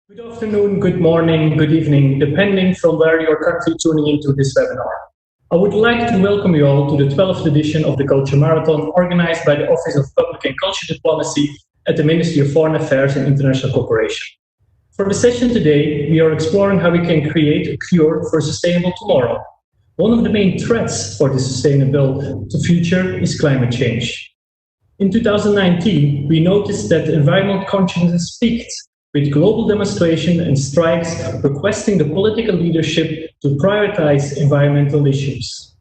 Good afternoon, good morning, good evening, depending from where you're currently tuning into this webinar. I would like to welcome you all to the 12th edition of the Culture Marathon, organized by the Office of Public and Culture Diplomacy at the Ministry of Foreign Affairs and International Cooperation. For the session today, we are exploring how we can create a cure for a sustainable tomorrow. One of the main threats for the sustainable future is climate change. In 2019, we noticed that environmental consciousness peaked, with global demonstration and strikes requesting the political leadership to prioritize environmental issues.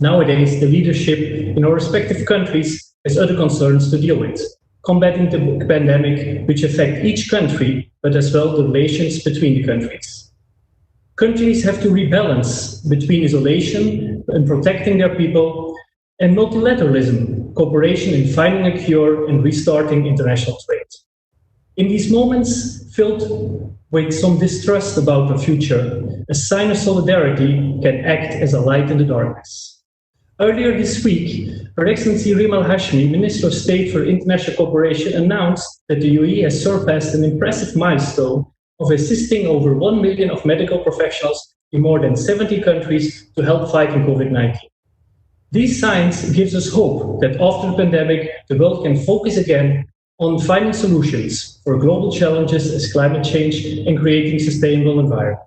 Nowadays, the leadership in our respective countries has other concerns to deal with, combating the pandemic, which affect each country, but as well the relations between the countries. Countries have to rebalance between isolation and protecting their people and multilateralism, cooperation in finding a cure and restarting international trade. In these moments filled with some distrust about the future, a sign of solidarity can act as a light in the darkness. Earlier this week, Her Excellency Rima Al-Hashmi, Minister of State for International Cooperation, announced that the UAE has surpassed an impressive milestone of assisting over 1 million of medical professionals in more than 70 countries to help fighting COVID-19. These signs gives us hope that after the pandemic, the world can focus again on finding solutions for global challenges as climate change and creating sustainable environment.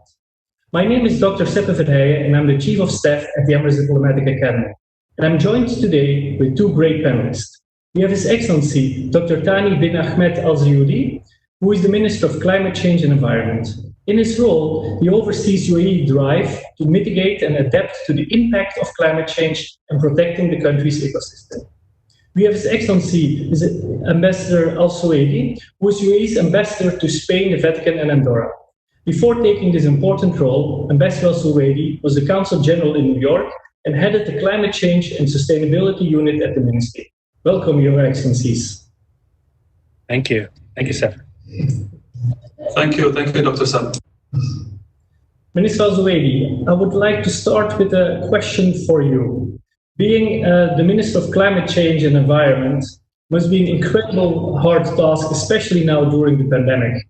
My name is Dr. Seppe Verheyen, and I'm the Chief of Staff at the Emirates Diplomatic Academy. And I'm joined today with two great panelists. We have His Excellency Dr. Thani bin Ahmed Al-Zeyoudi, who is the Minister of Climate Change and Environment. In his role, he oversees UAE drive to mitigate and adapt to the impact of climate change and protecting the country's ecosystem. We have His Excellency Ambassador Al-Suwaidi, who is UAE's ambassador to Spain, the Vatican, and Andorra. Before taking this important role, Ambassador Al-Suwaidi was the Consul General in New York and headed the Climate Change and Sustainability Unit at the Ministry. Welcome, Your Excellencies. Thank you. Thank you, Seppe. Thank you, Dr. Seppe. Minister Al-Suwaidi, I would like to start with a question for you. Being the Minister of Climate Change and Environment must be an incredible hard task, especially now during the pandemic.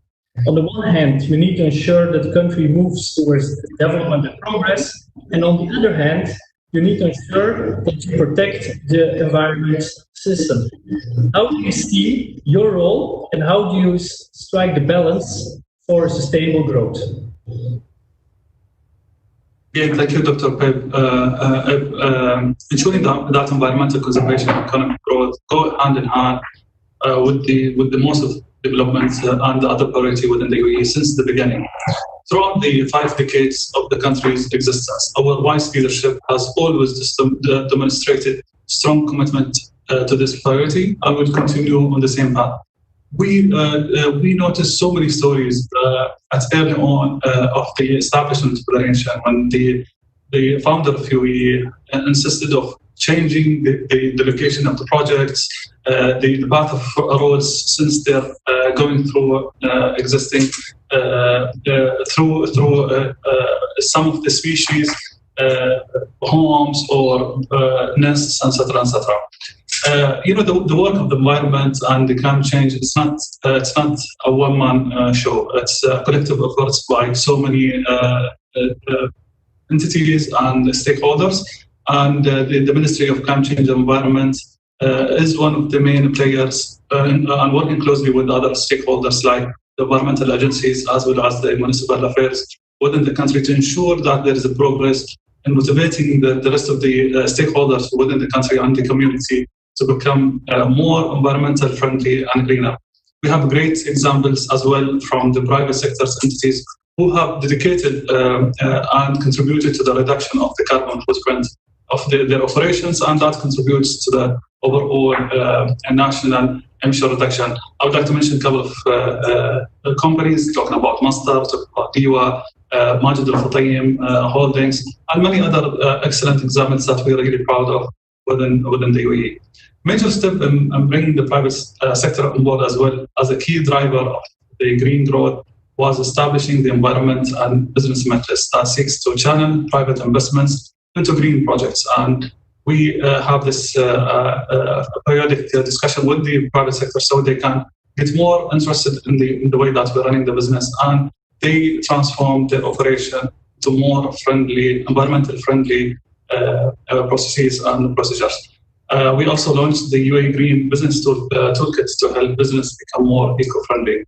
On the one hand, you need to ensure that the country moves towards development and progress, and on the other hand, you need to ensure that you protect the environment system. How do you see your role, and how do you strike the balance for sustainable growth? Yeah, thank you, Dr. Pep. Ensuring that environmental conservation and economic growth go hand in hand with the most of development and the other priority within the UAE since the beginning. Throughout the 5 decades of the country's existence, our wise leadership has always demonstrated strong commitment to this priority and will continue on the same path. We noticed so many stories at early on of the establishment of Verheyen when the founder of UAE insisted of changing the location of the projects, the path of roads, since they're going through existing through some of the species homes or nests, etc., etc. The work of the environment and the climate change, it's not a one-man show. It's a collective effort by so many entities and stakeholders. And the Ministry of Climate Change and Environment is one of the main players and working closely with other stakeholders like the environmental agencies as well as the municipal affairs within the country to ensure that there is a progress in motivating the rest of the stakeholders within the country and the community to become more environmental friendly and greener. We have great examples as well from the private sector entities who have dedicated and contributed to the reduction of the carbon footprint of their operations, and that contributes to the overall national emission reduction. I would like to mention a couple of companies, talking about Mastar, talking about Diwa, Majid Holdings, and many other excellent examples that we're really proud of within the UAE. Major step in bringing the private sector on board as well as a key driver of the green growth was establishing the environment and business metrics that seeks to channel private investments into green projects. And we have this periodic discussion with the private sector so they can get more interested in the way that we're running the business, and they transform their operation to more friendly, environmental friendly processes and procedures. We also launched the UAE Green Business Toolkit to help business become more eco-friendly.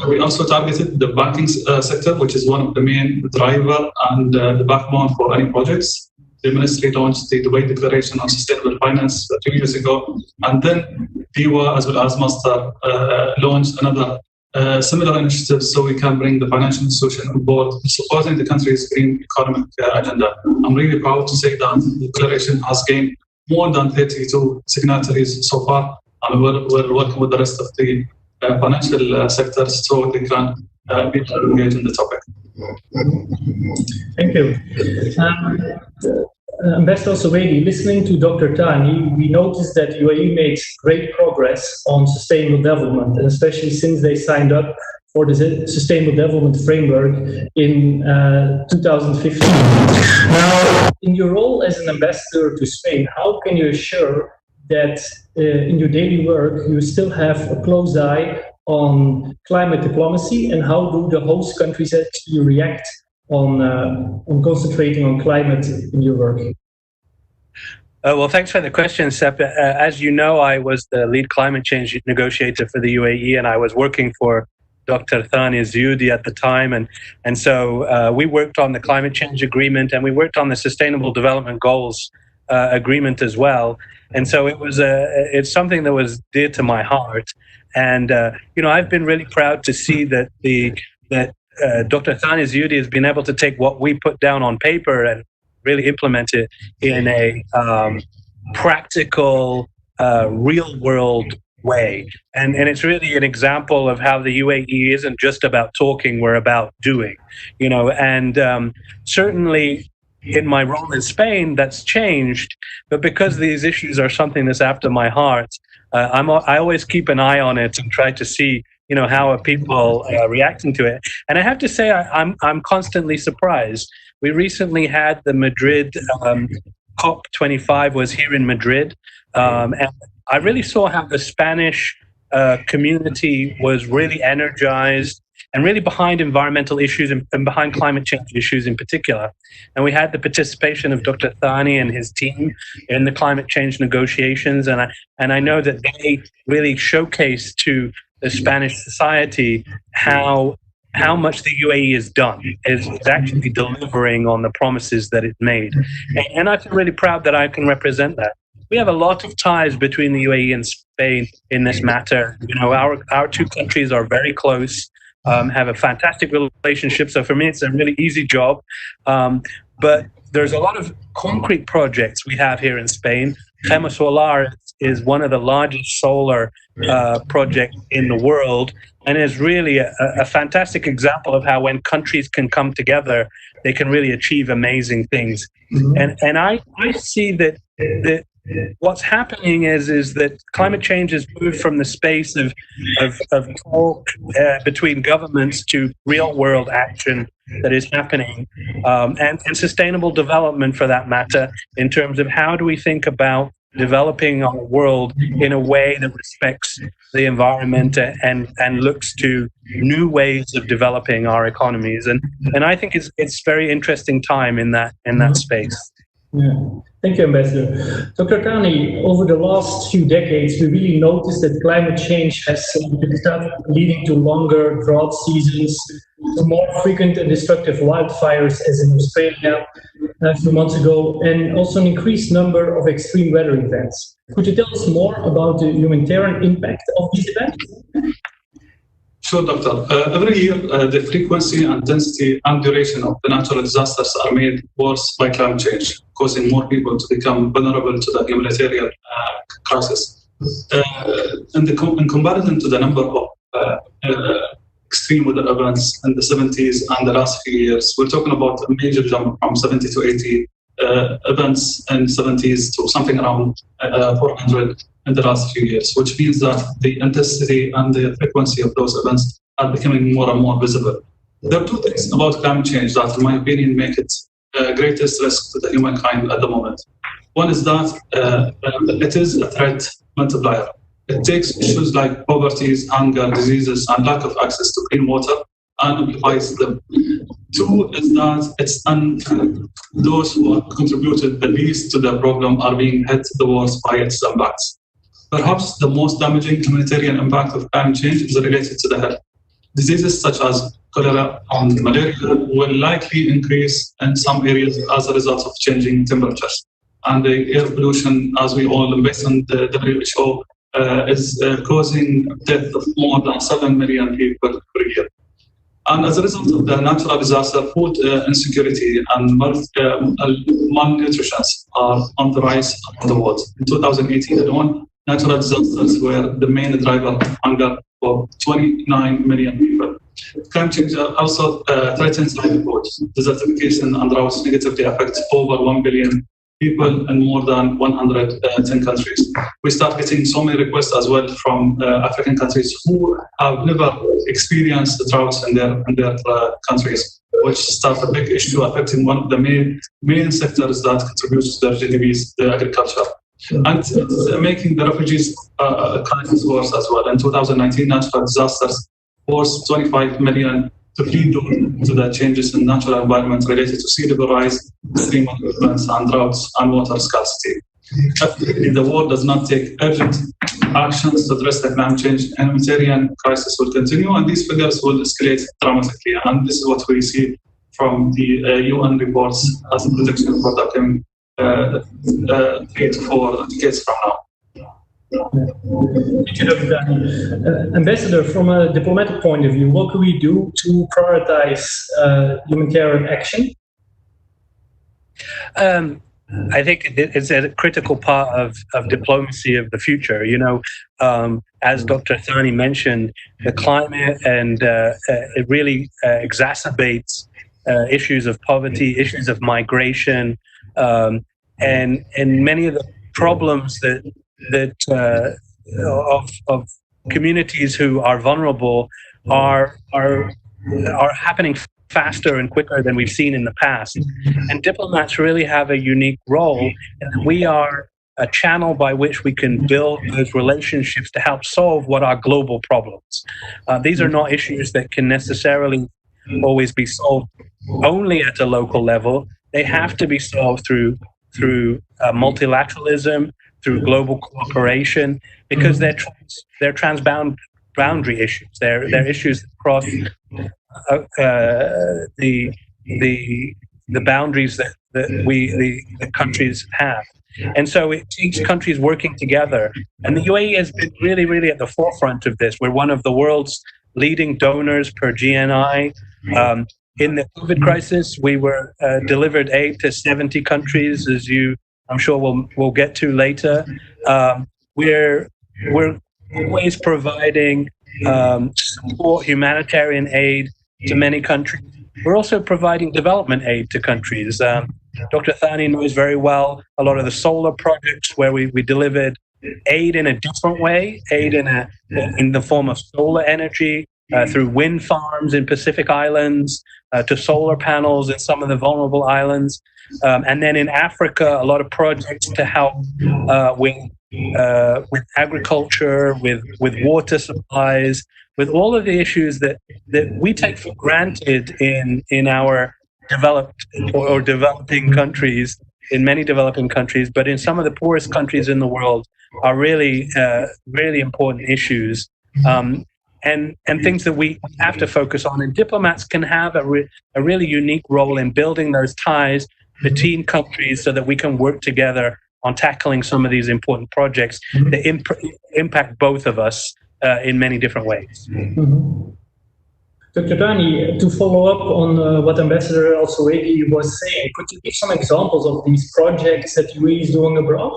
We also targeted the banking sector, which is one of the main driver and the backbone for any projects. The ministry launched the Dubai Declaration on Sustainable Finance 2 years ago, and then DIWA as well as Master launched another similar initiative so we can bring the financial institution on board supporting the country's green economic agenda. I'm really proud to say that the declaration has gained more than 32 signatories so far, and we're working with the rest of the financial sectors so they can be engaged in the topic. Thank you. Ambassador Suwaidi, listening to Dr. Thani, we noticed that UAE makes great progress on sustainable development, and especially since they signed up for the Sustainable Development Framework in 2015. Now, in your role as an ambassador to Spain, how can you assure that in your daily work you still have a close eye on climate diplomacy, and how do the host countries actually react on concentrating on climate in your work? Well, thanks for the question, Seppe. As you know, I was the lead climate change negotiator for the UAE, and I was working for Dr. Thani Zeyoudi at the time. And so we worked on the climate change agreement, and we worked on the Sustainable Development Goals agreement as well. And so it's something that was dear to my heart. And, I've been really proud to see that Dr. Thani Zeyoudi has been able to take what we put down on paper and really implement it in a practical, real-world way. And it's really an example of how the UAE isn't just about talking, we're about doing. Certainly in my role in Spain, that's changed. But because these issues are something that's after my heart, I always keep an eye on it and try to see how are people reacting to it. And I have to say, I'm constantly surprised. We recently had the Madrid COP25 was here in Madrid, and I really saw how the Spanish community was really energized and really behind environmental issues and behind climate change issues in particular. And we had the participation of Dr. Thani and his team in the climate change negotiations, and I know that they really showcased to the Spanish society how much the UAE has done, is actually delivering on the promises that it made. And I feel really proud that I can represent that. We have a lot of ties between the UAE and Spain in this matter. Our two countries are very close, have a fantastic relationship. So for me, it's a really easy job. But there's a lot of concrete projects we have here in Spain. Gema Solar is one of the largest solar projects in the world, and is really a fantastic example of how when countries can come together, they can really achieve amazing things. Mm-hmm. And I see that what's happening is that climate change has moved from the space of talk between governments to real world action that is happening, and sustainable development for that matter, in terms of how do we think about developing our world in a way that respects the environment and looks to new ways of developing our economies. And I think it's very interesting time in that space. Yeah. Thank you, Ambassador. Dr. Thani, over the last few decades, we really noticed that climate change has picked up, leading to longer drought seasons, to more frequent and destructive wildfires, as in Australia a few months ago, and also an increased number of extreme weather events. Could you tell us more about the humanitarian impact of these events? Sure, Doctor. Every year, the frequency, intensity, and duration of the natural disasters are made worse by climate change, causing more people to become vulnerable to the humanitarian crisis. In comparison to the number of extreme weather events in the 70s and the last few years, we're talking about a major jump from 70 to 80 events in 70s to something around 400 in the last few years, which means that the intensity and the frequency of those events are becoming more and more visible. There are two things about climate change that, in my opinion, make it greatest risk to the humankind at the moment. One is that it is a threat multiplier. It takes issues like poverty, hunger, diseases, and lack of access to clean water and amplifies them. Two is that those who have contributed the least to the problem are being hit the worst by its impacts. Perhaps the most damaging humanitarian impact of climate change is related to the health. Diseases such as cholera and malaria will likely increase in some areas as a result of changing temperatures. And the air pollution, as we all know, based on the WHO, is causing death of more than 7 million people per year. And as a result of the natural disaster, food insecurity and malnutrition are on the rise around the world. In 2018 alone, natural disasters were the main driver of hunger for 29 million people. Climate change also threatens livelihoods. Desertification and droughts negatively affect over 1 billion people in more than 110 countries. We start getting so many requests as well from African countries who have never experienced droughts in their countries, which starts a big issue affecting one of the main sectors that contributes to their GDPs, the agriculture. And it's making the refugees crisis worse as well. In 2019, natural disasters forced 25 million to flee due to the changes in natural environment related to sea level rise, extreme events, and droughts and water scarcity. If the world does not take urgent actions to address the climate change, a humanitarian crisis will continue, and these figures will escalate dramatically. And this is what we see from the UN reports as a projection for the upcoming 3 to 4 decades from now. Thank you, Dr. Thani. Ambassador, from a diplomatic point of view, what can we do to prioritize humanitarian action? I think it's a critical part of diplomacy of the future. You know, as Dr. Thani mentioned, the climate and it really exacerbates issues of poverty, issues of migration, and many of the problems of communities who are vulnerable are happening faster and quicker than we've seen in the past. And diplomats really have a unique role, and we are a channel by which we can build those relationships to help solve what are global problems. These are not issues that can necessarily always be solved only at a local level. They have to be solved through multilateralism, through global cooperation, because they're transboundary issues. They're issues that cross the boundaries that the countries have. And so it takes countries working together. And the UAE has been really, really at the forefront of this. We're one of the world's leading donors per GNI. In the COVID crisis, we were delivered aid to 70 countries, as I'm sure we'll get to later. We're always providing support, humanitarian aid to many countries. We're also providing development aid to countries. Dr. Thani knows very well a lot of the solar projects where we delivered aid in a different way, aid in the form of solar energy, through wind farms in Pacific Islands, to solar panels in some of the vulnerable islands. And then in Africa, a lot of projects to help with agriculture, with water supplies, with all of the issues that we take for granted in our developed or developing countries, in many developing countries, but in some of the poorest countries in the world are really, really important issues. And things that we have to focus on. And diplomats can have a really unique role in building those ties between countries so that we can work together on tackling some of these important projects that impact both of us in many different ways. Mm-hmm. Dr. Thani, to follow up on what Ambassador Al-Suwaidi was saying, could you give some examples of these projects that UAE is doing abroad?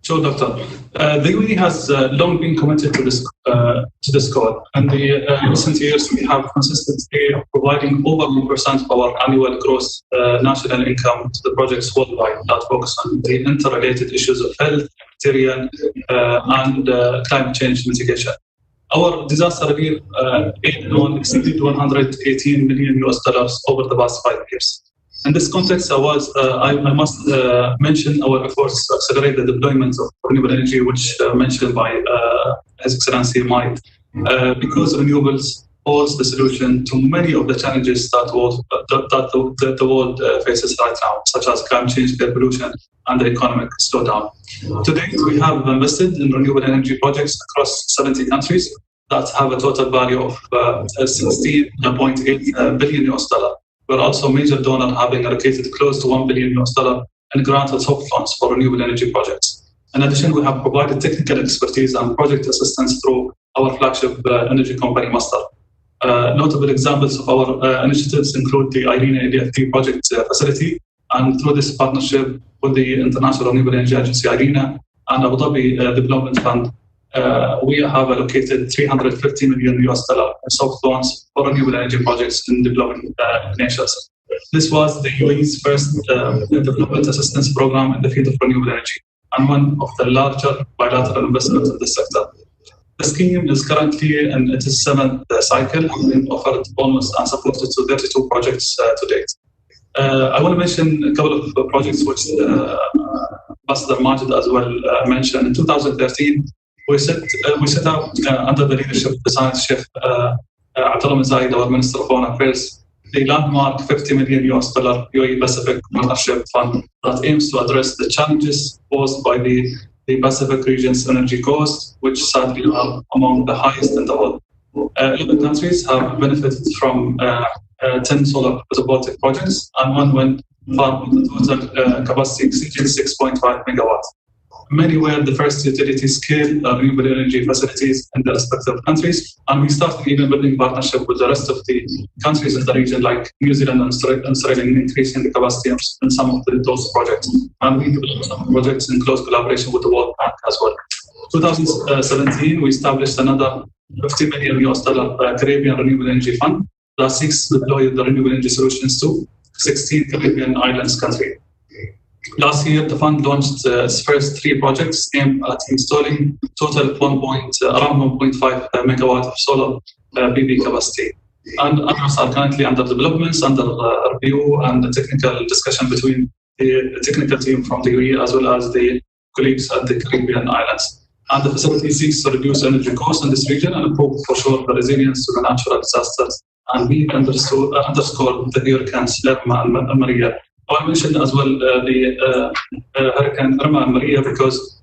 Sure, Doctor. The UAE has long been committed to this cause. And in recent years, we have consistently providing over 1% of our annual gross national income to the projects worldwide that focus on the interrelated issues of health, humanitarian, and climate change mitigation. Our disaster relief aid loan exceeded $118 million over the past 5 years. In this context, I must mention our efforts to accelerate the deployment of renewable energy, which mentioned by His Excellency Majid, because renewables holds the solution to many of the challenges that the world faces right now, such as climate change, air pollution, and the economic slowdown. To date, we have invested in renewable energy projects across 70 countries that have a total value of $16.8 billion US dollar. We're also a major donor, having allocated close to $1 billion US dollar in grant and soft funds for renewable energy projects. In addition, we have provided technical expertise and project assistance through our flagship energy company, Master. Notable examples of our initiatives include the IRENA ADFT project facility, and through this partnership with the International Renewable Energy Agency, IRENA, and Abu Dhabi Development Fund, we have allocated $350 million US dollar in soft loans for renewable energy projects in developing nations. This was the UAE's first development assistance program in the field of renewable energy, and one of the larger bilateral investments in this sector. The scheme is currently in its seventh cycle, and offered almost and supported to 32 projects to date. I want to mention a couple of projects which Ambassador Majid as well mentioned. In 2013, we set out under the leadership of the Science Chief Abdullah Mizayed, our Minister of Foreign Affairs, the landmark $50 million US dollar UAE Pacific Partnership Fund that aims to address the challenges posed by the Pacific region's energy costs, which sadly are among the highest in the world. 11 countries have benefited from 10 solar photovoltaic projects and one wind farm with a total capacity exceeding 6.5 megawatts. Many were the first utility-scale renewable energy facilities in their respective countries, and we started even building partnership with the rest of the countries in the region, like New Zealand and Australia, increasing the capacity in some of those projects. And we developed some projects in close collaboration with the World Bank as well. 2017, we established another $50 million US dollar Caribbean Renewable Energy Fund that seeks to deploy the renewable energy solutions to 16 Caribbean islands countries. Last year, the fund launched its first 3 projects aimed at installing total around 1.5 megawatt of solar PV capacity. And others are currently under developments, under review, and the technical discussion between the technical team from the UAE as well as the colleagues at the Caribbean islands. And the facility seeks to reduce energy costs in this region and improve, for sure, the resilience to the natural disasters. And we underscore the hurricanes Irma and Maria. I mentioned as well the Hurricane Irma and Maria because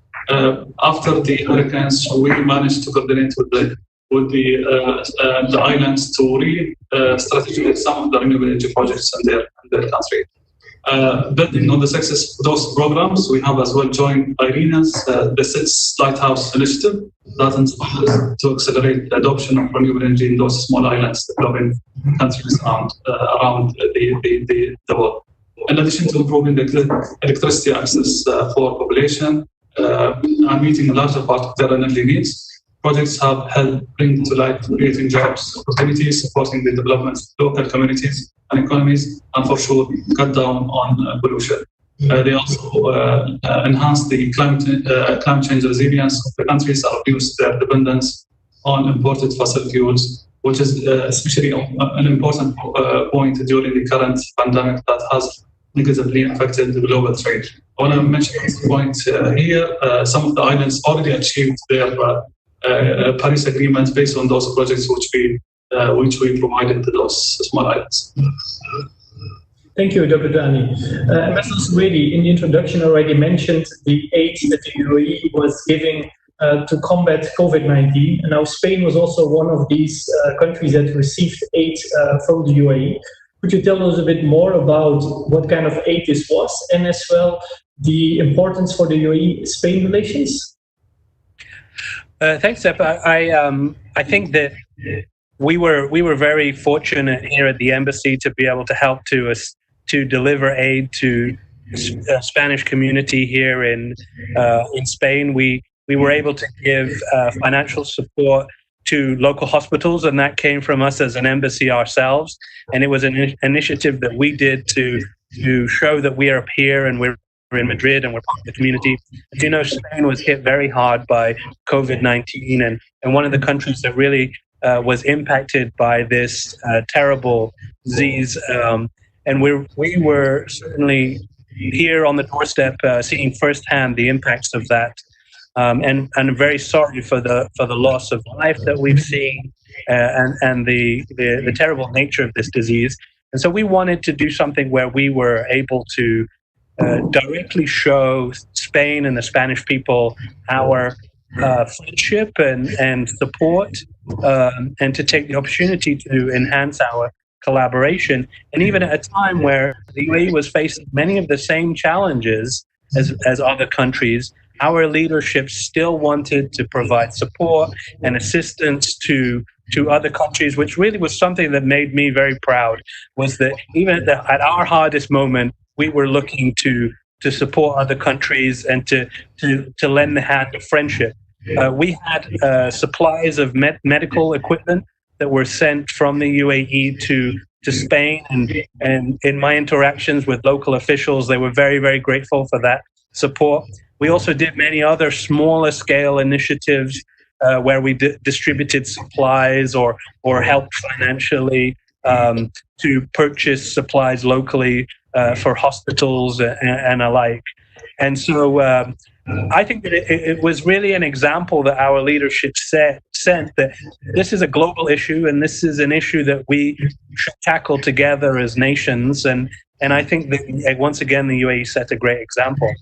after the hurricanes, we managed to coordinate with the islands to re-strategize some of the renewable energy projects in their country. Building on the success of those programs, we have as well joined IRENA's the SITS Lighthouse Initiative that inspires to accelerate the adoption of renewable energy in those small islands developing countries around the world. In addition to improving the electricity access for population and meeting a larger part of their energy needs, projects have helped bring to light creating jobs, opportunities, supporting the development of local communities and economies, and for sure, cut down on pollution. They also enhance the climate change resilience of the countries and reduce their dependence on imported fossil fuels, which is especially an important point during the current pandemic that has negatively affected the global trade. I want to mention this point here. Some of the islands already achieved their Paris Agreement based on those projects which we provided to those small islands. Thank you, Dr. Thani. Ambassador Suwaidi, in the introduction, already mentioned the aid that the UAE was giving to combat COVID-19. And now Spain was also one of these countries that received aid from the UAE. Could you tell us a bit more about what kind of aid this was, and as well the importance for the UAE-Spain relations? Thanks, Seppe. I think that we were very fortunate here at the embassy to be able to help to deliver aid to the Spanish community here in Spain. We were able to give financial support to local hospitals, and that came from us as an embassy ourselves. And it was an initiative that we did to show that we are up here and we're in Madrid and we're part of the community. As you know, Spain was hit very hard by COVID-19, and one of the countries that really was impacted by this terrible disease And we were certainly here on the doorstep, seeing firsthand the impacts of that. And I'm very sorry for the loss of life that we've seen, and the terrible nature of this disease. And so we wanted to do something where we were able to directly show Spain and the Spanish people our friendship and support, and to take the opportunity to enhance our collaboration. And even at a time where the UAE was facing many of the same challenges as other countries, our leadership still wanted to provide support and assistance to other countries, which really was something that made me very proud, was that even at our hardest moment, we were looking to support other countries and to lend the hand of friendship. We had supplies of medical equipment that were sent from the UAE to Spain, and in my interactions with local officials, they were very, very grateful for that support. We also did many other smaller scale initiatives where we distributed supplies or helped financially to purchase supplies locally for hospitals and alike. And so I think that it was really an example that our leadership sent that this is a global issue, and this is an issue that we should tackle together as nations. And I think that once again, the UAE set a great example.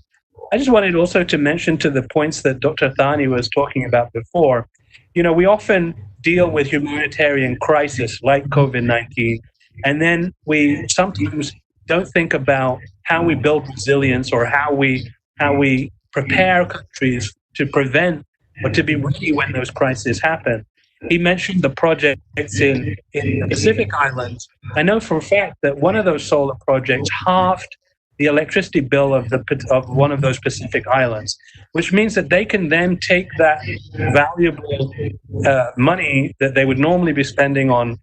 I just wanted also to mention, to the points that Dr. Thani was talking about before, we often deal with humanitarian crisis like COVID-19, and then we sometimes don't think about how we build resilience or how we prepare countries to prevent or to be ready when those crises happen. He mentioned the projects in the Pacific Islands. I know for a fact that one of those solar projects halved the electricity bill of one of those Pacific Islands, which means that they can then take that valuable money that they would normally be spending on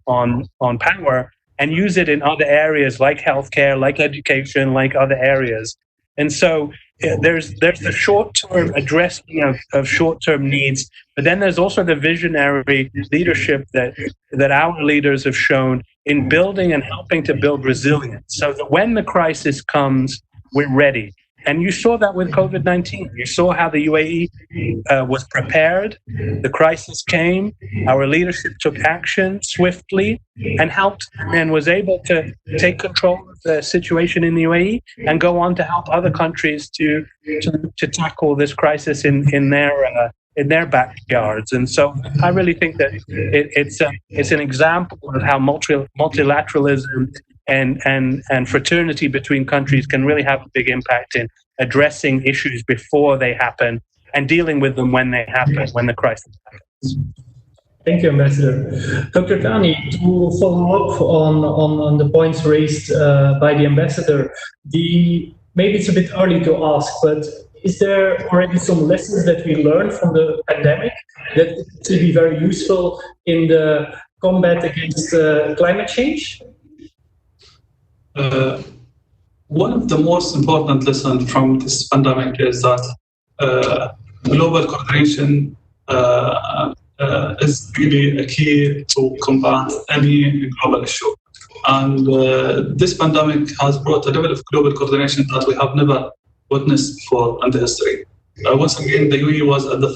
power and use it in other areas like healthcare, like education, like other areas. And so there's the short-term addressing of short-term needs, but then there's also the visionary leadership that our leaders have shown in building and helping to build resilience, so that when the crisis comes, we're ready. And you saw that with COVID-19. You saw how the UAE was prepared. The crisis came. Our leadership took action swiftly and helped, and was able to take control of the situation in the UAE and go on to help other countries to tackle this crisis in their backyards. And so I really think that it's an example of how multilateralism and fraternity between countries can really have a big impact in addressing issues before they happen and dealing with them when they happen, when the crisis happens. Thank you, Ambassador. Dr. Thani, to follow up on the points raised by the Ambassador, maybe it's a bit early to ask, but is there already some lessons that we learned from the pandemic that could be very useful in the combat against climate change? One of the most important lessons from this pandemic is that global coordination is really a key to combat any global issue. And this pandemic has brought a level of global coordination that we have never witnessed before in the history. Once again, the UAE was at the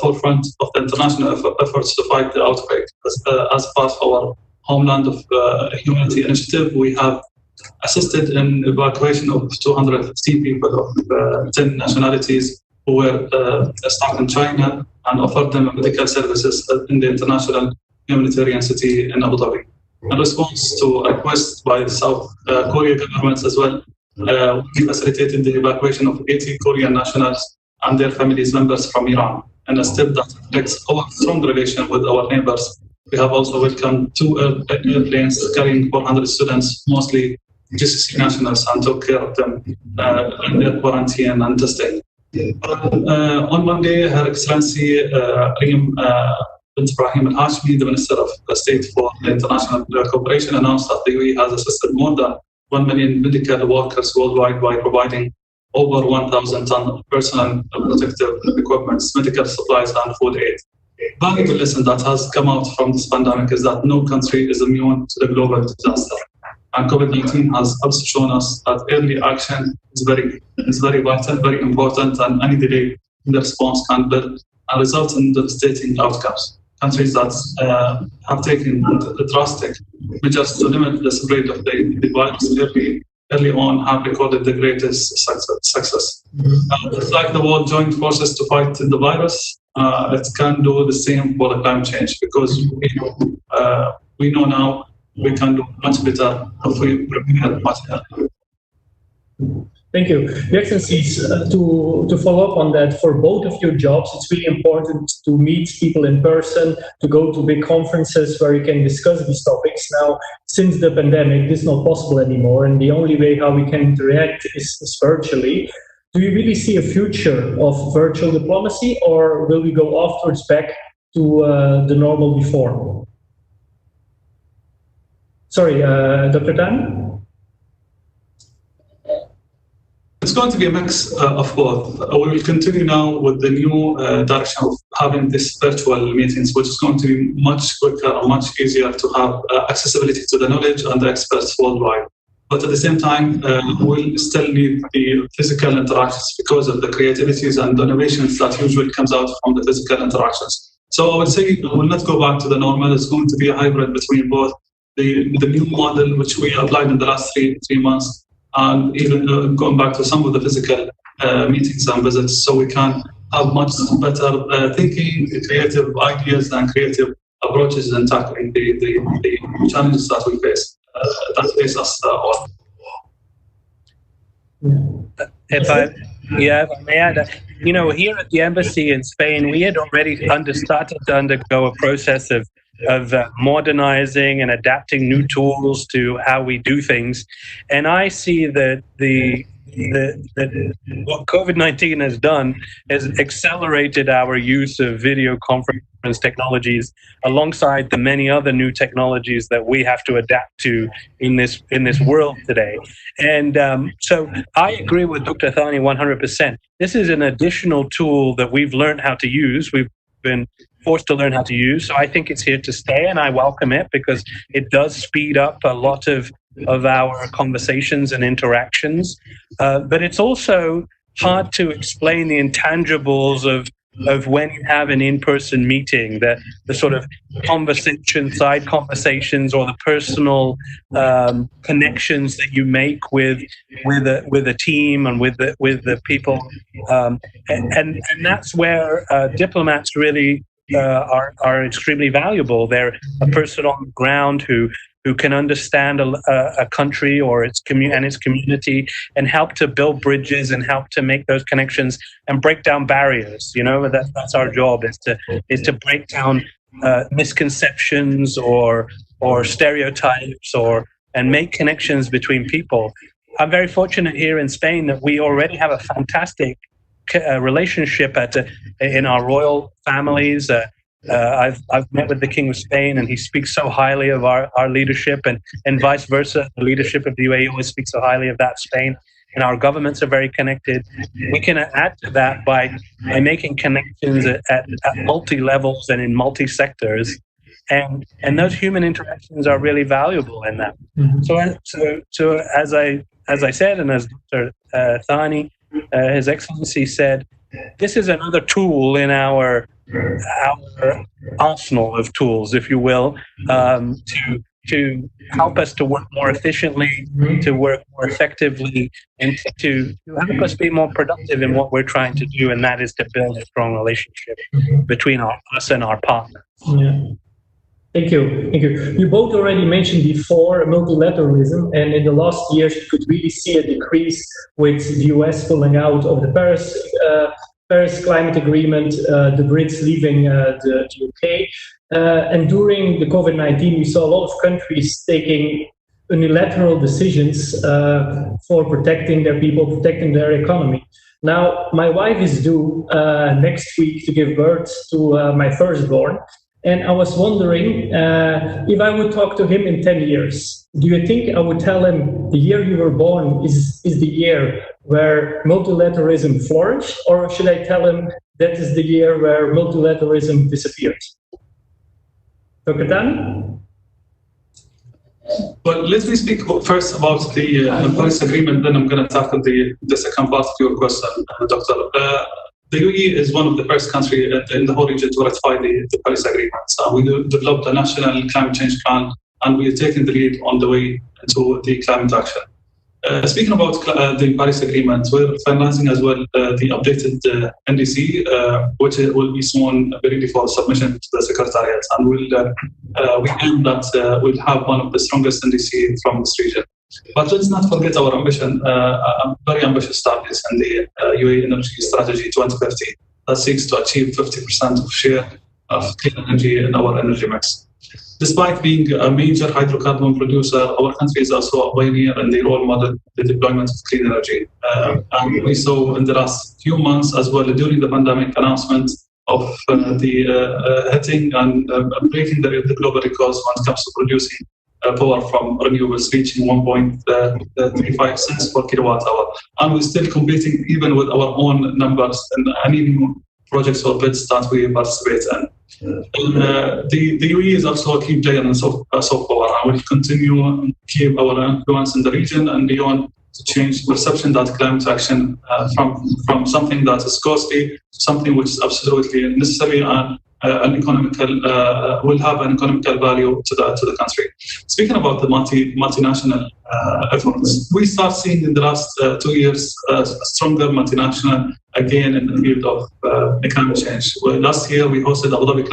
forefront of the international efforts to fight the outbreak. As part of our Homeland of Humanity initiative, we have assisted in evacuation of 215 people of 10 nationalities who were stuck in China, and offered them medical services in the international humanitarian city in Abu Dhabi. In response to a request by the South Korea governments as well, we facilitated the evacuation of 80 Korean nationals and their families members from Iran, in a step that reflects our strong relation with our neighbors. We have also welcomed 2 airplanes carrying 400 students, mostly GCC nationals, and took care of them in their quarantine and testing. On Monday, Her Excellency Reem Bint Ibrahim Al-Hashmi, the Minister of State for International Cooperation, announced that the UAE has assisted more than 1 million medical workers worldwide by providing over 1,000 tons of personal protective equipment, medical supplies, and food aid. Valuable lesson that has come out from this pandemic is that no country is immune to the global disaster. And COVID-19 has also shown us that early action is very vital, very important, and any delay in the response can build and result in devastating outcomes. Countries that have taken drastic measures to limit the spread of the virus early on have recorded the greatest success. It's like the world joined forces to fight the virus. It can do the same for the climate change, because we know now we can do much better if we prepare much earlier. Thank you. Your Excellencies, to follow up on that, for both of your jobs, it's really important to meet people in person, to go to big conferences where you can discuss these topics. Now, since the pandemic, this is not possible anymore, and the only way how we can interact is virtually. Do you really see a future of virtual diplomacy, or will we go afterwards back to the normal before? Sorry, Dr. Thani? It's going to be a mix of both. We will continue now with the new direction of having these virtual meetings, which is going to be much quicker and much easier to have accessibility to the knowledge and the experts worldwide. But at the same time, we'll still need the physical interactions because of the creativities and the innovations that usually comes out from the physical interactions. So I would say we'll not go back to the normal. It's going to be a hybrid between both the new model, which we applied in the last three months, and even going back to some of the physical meetings and visits, so we can have much better thinking, creative ideas, and creative approaches in tackling the challenges that we face, that face us all. If I may add, here at the embassy in Spain, we had already started to undergo a process of modernizing and adapting new tools to how we do things. And I see that what COVID-19 has done is accelerated our use of video conference technologies alongside the many other new technologies that we have to adapt to in this world today. And so I agree with Dr. Thani 100%. This is an additional tool that we've learned how to use. We've been forced to learn how to use. So I think it's here to stay, and I welcome it because it does speed up a lot of our conversations and interactions. But it's also hard to explain the intangibles of when you have an in-person meeting, the sort of side conversations, or the personal connections that you make with a team and with the people, and that's where diplomats really are extremely valuable. They're a person on the ground who can understand a country or its community and help to build bridges and help to make those connections and break down barriers. That's our job, is to break down misconceptions or stereotypes and make connections between people. I'm very fortunate here in Spain that we already have a fantastic relationship in our royal families. I've met with the King of Spain, and he speaks so highly of our leadership, and vice versa. The leadership of the UAE always speaks so highly of that Spain, and our governments are very connected. We can add to that by making connections at multi levels and in multi sectors, and those human interactions are really valuable in that. Mm-hmm. So as I said, and as Dr. Thani, His Excellency said, this is another tool in our arsenal of tools, if you will, to help us to work more efficiently, to work more effectively, and to help us be more productive in what we're trying to do, and that is to build a strong relationship between us and our partners. Yeah. Thank you. You both already mentioned before multilateralism, and in the last years you could really see a decrease with the US pulling out of the Paris Climate Agreement, the Brits leaving the UK, and during the COVID-19 we saw a lot of countries taking unilateral decisions for protecting their people, protecting their economy. Now, my wife is due next week to give birth to my firstborn. And I was wondering if I would talk to him in 10 years, do you think I would tell him the year you were born is the year where multilateralism flourished, or should I tell him that is the year where multilateralism disappeared? Dr. Thani? Well, let me speak first about the Paris Agreement, then I'm going to tackle the second part of your question, Doctor. The UAE is one of the first countries in the whole region to ratify the Paris Agreement. We developed a national climate change plan, and we are taking the lead on the way to the climate action. Speaking about the Paris Agreement, we're finalizing as well the updated NDC, which will be soon ready for submission to the Secretariat. And we aim that we'll have one of the strongest NDC from this region. But let's not forget our ambition, a very ambitious targets in the UAE Energy Strategy 2050 that seeks to achieve 50% of share of clean energy in our energy mix. Despite being a major hydrocarbon producer, our country is also a pioneer and the role model in the deployment of clean energy. And we saw in the last few months as well during the pandemic announcement of the hitting and breaking the global records when it comes to producing power from renewables, reaching 1.35 cents per kilowatt hour. And we're still competing even with our own numbers and any projects or bids that we participate in. The UAE is also a key player in soft power. I will continue to keep our influence in the region and beyond to change perception that climate action from something that is costly to something which is absolutely necessary and will have an economical value to the country. Speaking about the multinational efforts, we start seeing in the last 2 years a stronger multinational again in the field of climate change. Well, last year we hosted Abu Dhabi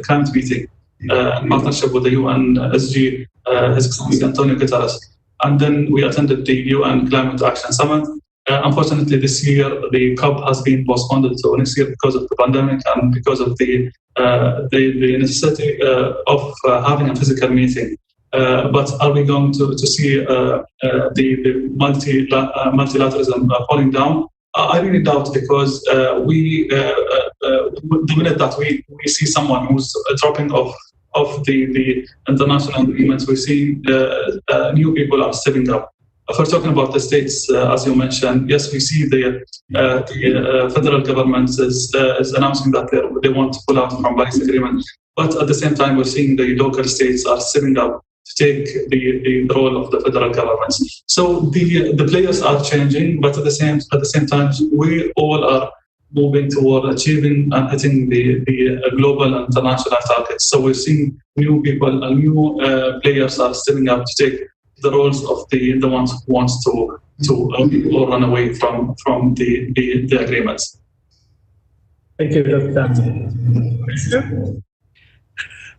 climate meeting in partnership with the UN SG, His Excellency Antonio Guterres, and then we attended the UN Climate Action Summit. Unfortunately, this year the COP has been postponed to next year because of the pandemic and because of the necessity of having a physical meeting. But are we going to see the multilateralism falling down? I really doubt, because the minute that we see someone who's dropping off the international agreements, we see new people are stepping up. If we're talking about the states, as you mentioned, yes, we see the federal government is announcing that they want to pull out from Paris Agreement. But at the same time, we're seeing the local states are stepping up to take the role of the federal governments. So the players are changing, but at the same time, we all are moving toward achieving and hitting the global and international targets. So we're seeing new people and new players are stepping up to take the roles of the ones who wants to or run away from the agreements. Thank you, Dr. Thani.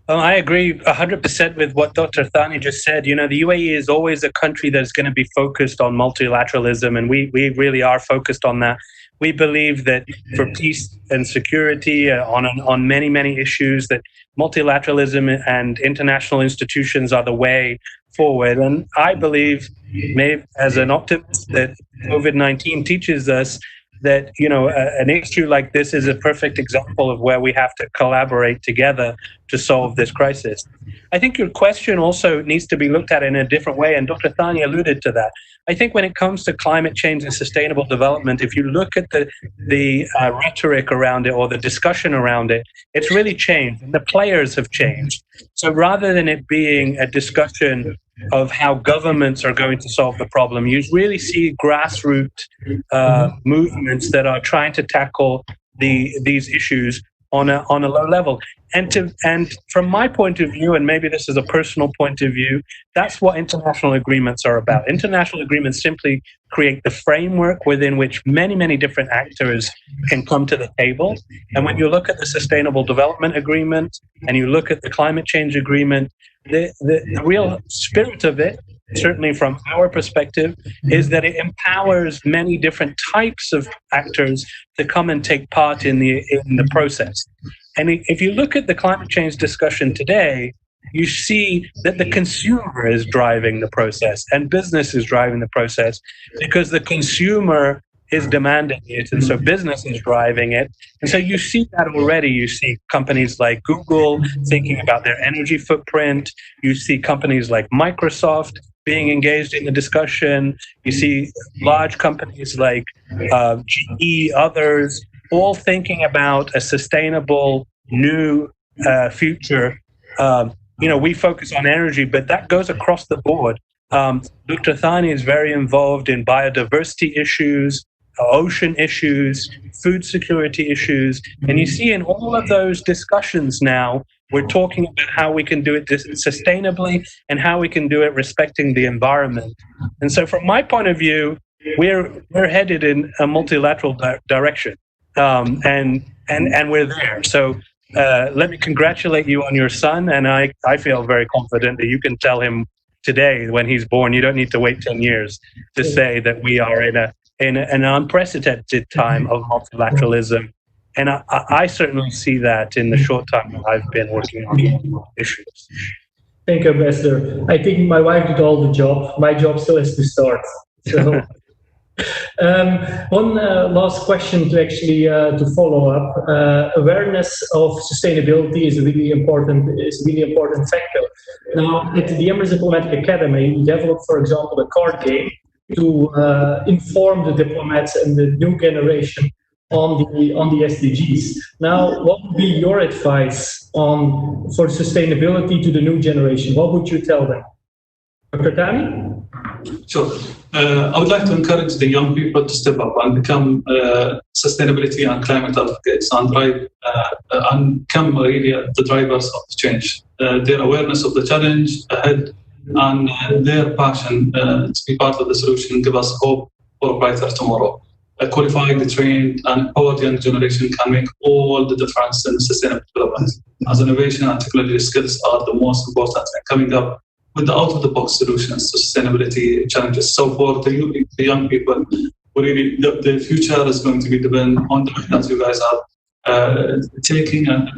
I agree 100% with what Dr. Thani just said. You know, the UAE is always a country that's going to be focused on multilateralism, and we really are focused on that. We believe that for peace and security on many, many issues, that multilateralism and international institutions are the way forward. And I believe, maybe as an optimist, that COVID-19 teaches us that, you know, an issue like this is a perfect example of where we have to collaborate together to solve this crisis. I think your question also needs to be looked at in a different way, and Dr. Thani alluded to that. I think when it comes to climate change and sustainable development, if you look at the rhetoric around it or the discussion around it, it's really changed, and the players have changed. So rather than it being a discussion of how governments are going to solve the problem, you really see grassroots movements that are trying to tackle these issues on a low level. And from my point of view, and maybe this is a personal point of view, that's what international agreements are about. International agreements simply create the framework within which many, many different actors can come to the table. And when you look at the Sustainable Development Agreement and you look at the Climate Change Agreement, the real spirit of it, certainly from our perspective, is that it empowers many different types of actors to come and take part in the process. And if you look at the climate change discussion today, you see that the consumer is driving the process and business is driving the process, because the consumer is demanding it, and so business is driving it. And so you see that already. You see companies like Google thinking about their energy footprint. You see companies like Microsoft being engaged in the discussion. You see large companies like GE, others, all thinking about a sustainable new future we focus on energy, but that goes across the board. Dr. Thani is very involved in biodiversity issues, ocean issues, food security issues. And you see in all of those discussions now, we're talking about how we can do it sustainably and how we can do it respecting the environment. And so from my point of view, we're headed in a multilateral direction, and we're there. So let me congratulate you on your son, and I feel very confident that you can tell him today when he's born. You don't need to wait 10 years to say that we are in an unprecedented time of multilateralism. And I certainly see that in the short time that I've been working on issues. Thank you, Ambassador. I think my wife did all the job. My job still has to start. So, one last question to actually to follow up. Awareness of sustainability is a really important factor. Now, at the Emirates Diplomatic Academy, we developed, for example, a card game to inform the diplomats and the new generation on the SDGs. Now, what would be your advice for sustainability to the new generation? What would you tell them? Dr. Thani? Sure. I would like to encourage the young people to step up and become sustainability and climate advocates and become really the drivers of change. Their awareness of the challenge ahead and their passion to be part of the solution give us hope for a brighter tomorrow. Qualified, trained, and empowered young generation can make all the difference in sustainable development, as innovation and technology skills are the most important in coming up with the out-of-the-box solutions to sustainability challenges. So for the young people, really, the future is going to be dependent on the way that you guys are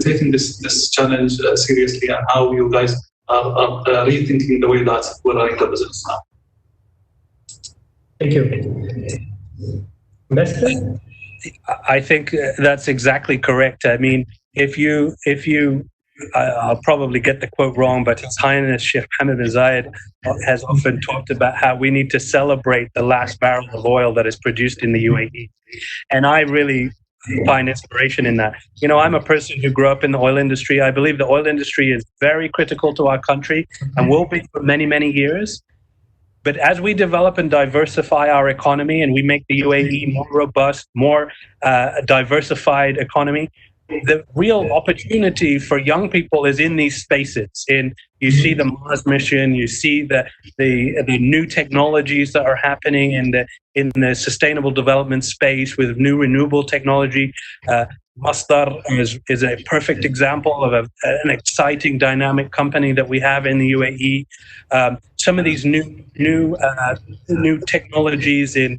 taking this challenge seriously, and how you guys are rethinking the way that we're running the business now. Thank you. Ambassador? I think that's exactly correct. I mean, if you I'll probably get the quote wrong, but His Highness Sheikh Ahmed bin Zayed has often talked about how we need to celebrate the last barrel of oil that is produced in the UAE. And I really find inspiration in that. I'm a person who grew up in the oil industry. I believe the oil industry is very critical to our country and will be for many, many years. But as we develop and diversify our economy and we make the UAE more robust, more diversified economy, the real opportunity for young people is in these spaces. You see the Mars mission, you see the new technologies that are happening in the sustainable development space with new renewable technology. Masdar is a perfect example of an exciting, dynamic company that we have in the UAE. Some of these new technologies in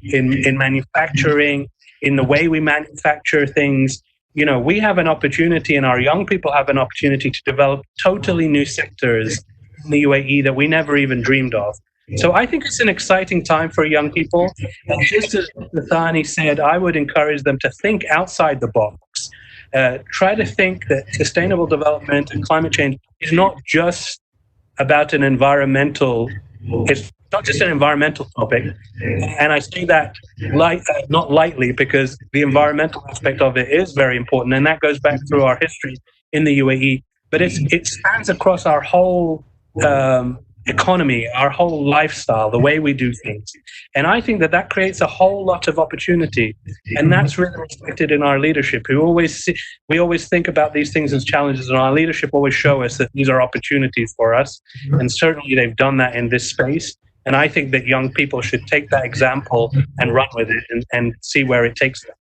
manufacturing, in the way we manufacture things. We have an opportunity, and our young people have an opportunity to develop totally new sectors in the UAE that we never even dreamed of. So I think it's an exciting time for young people. And just as Thani said, I would encourage them to think outside the box. Try to think that sustainable development and climate change is not just about an environmental. It's not just an environmental topic, and I say that not lightly, because the environmental aspect of it is very important, and that goes back through our history in the UAE. But it spans across our whole economy, our whole lifestyle, the way we do things, and I think that creates a whole lot of opportunity, and that's really reflected in our leadership. We always think about these things as challenges, and our leadership always show us that these are opportunities for us, and certainly they've done that in this space. And I think that young people should take that example and run with it and see where it takes them.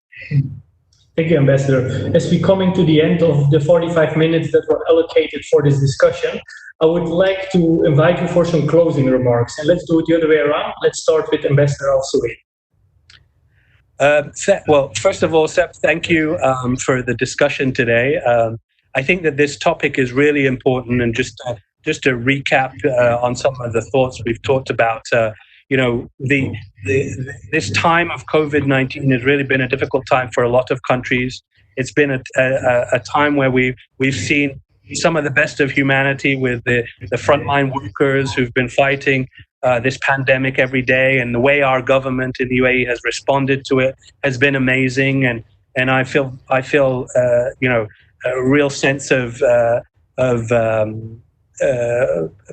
Thank you, Ambassador. As we're coming to the end of the 45 minutes that were allocated for this discussion, I would like to invite you for some closing remarks. And let's do it the other way around. Let's start with Ambassador Al-Suwaidi. Well, first of all, Seppe, thank you for the discussion today. I think that this topic is really important, and just to recap on some of the thoughts we've talked about, this time of COVID-19 has really been a difficult time for a lot of countries. It's been a time where we've seen some of the best of humanity with the frontline workers who've been fighting this pandemic every day, and the way our government in the UAE has responded to it has been amazing. And I feel a real sense of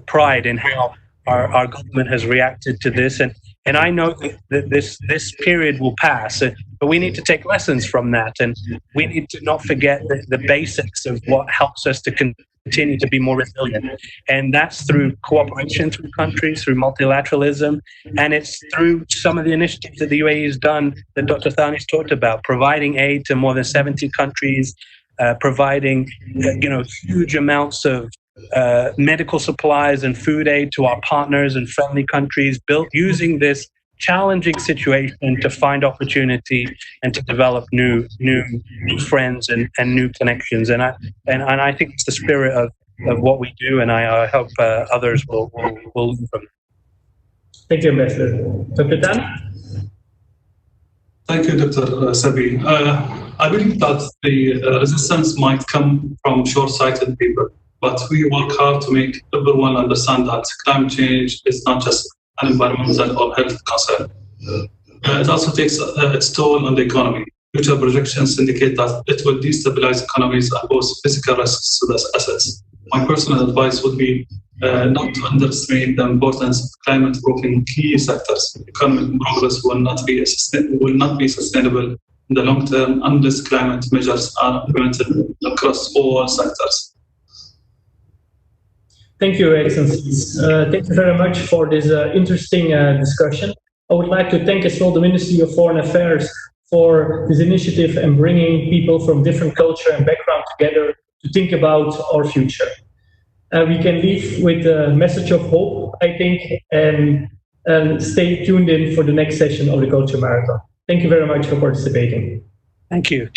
pride in how our government has reacted to this, and I know that this period will pass, but we need to take lessons from that, and we need to not forget the basics of what helps us to continue to be more resilient, and that's through cooperation through countries, through multilateralism, and it's through some of the initiatives that the UAE has done that Dr. Thani's talked about, providing aid to more than 70 countries, providing huge amounts of medical supplies and food aid to our partners and friendly countries, built using this challenging situation to find opportunity and to develop new friends and new connections. And I think it's the spirit of what we do, and I hope others will learn from it. Thank you, Ambassador. Dr. Thani? Thank you, Dr. Seppe. I believe that the resistance might come from short-sighted people, but we work hard to make everyone understand that climate change is not just an environmental or health concern. It also takes its toll on the economy. Future projections indicate that it will destabilize economies and pose physical risks to the assets. My personal advice would be not to underestimate the importance of climate-proofing key sectors. Economic progress will not be sustainable in the long term unless climate measures are implemented across all sectors. Thank you, Excellencies. Thank you very much for this interesting discussion. I would like to thank as well the Ministry of Foreign Affairs for this initiative and bringing people from different culture and background together to think about our future. We can leave with a message of hope, I think, and stay tuned in for the next session of the Culture Marathon. Thank you very much for participating. Thank you.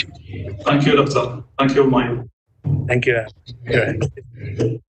Thank you, Doctor. Thank you, Maya. Thank you.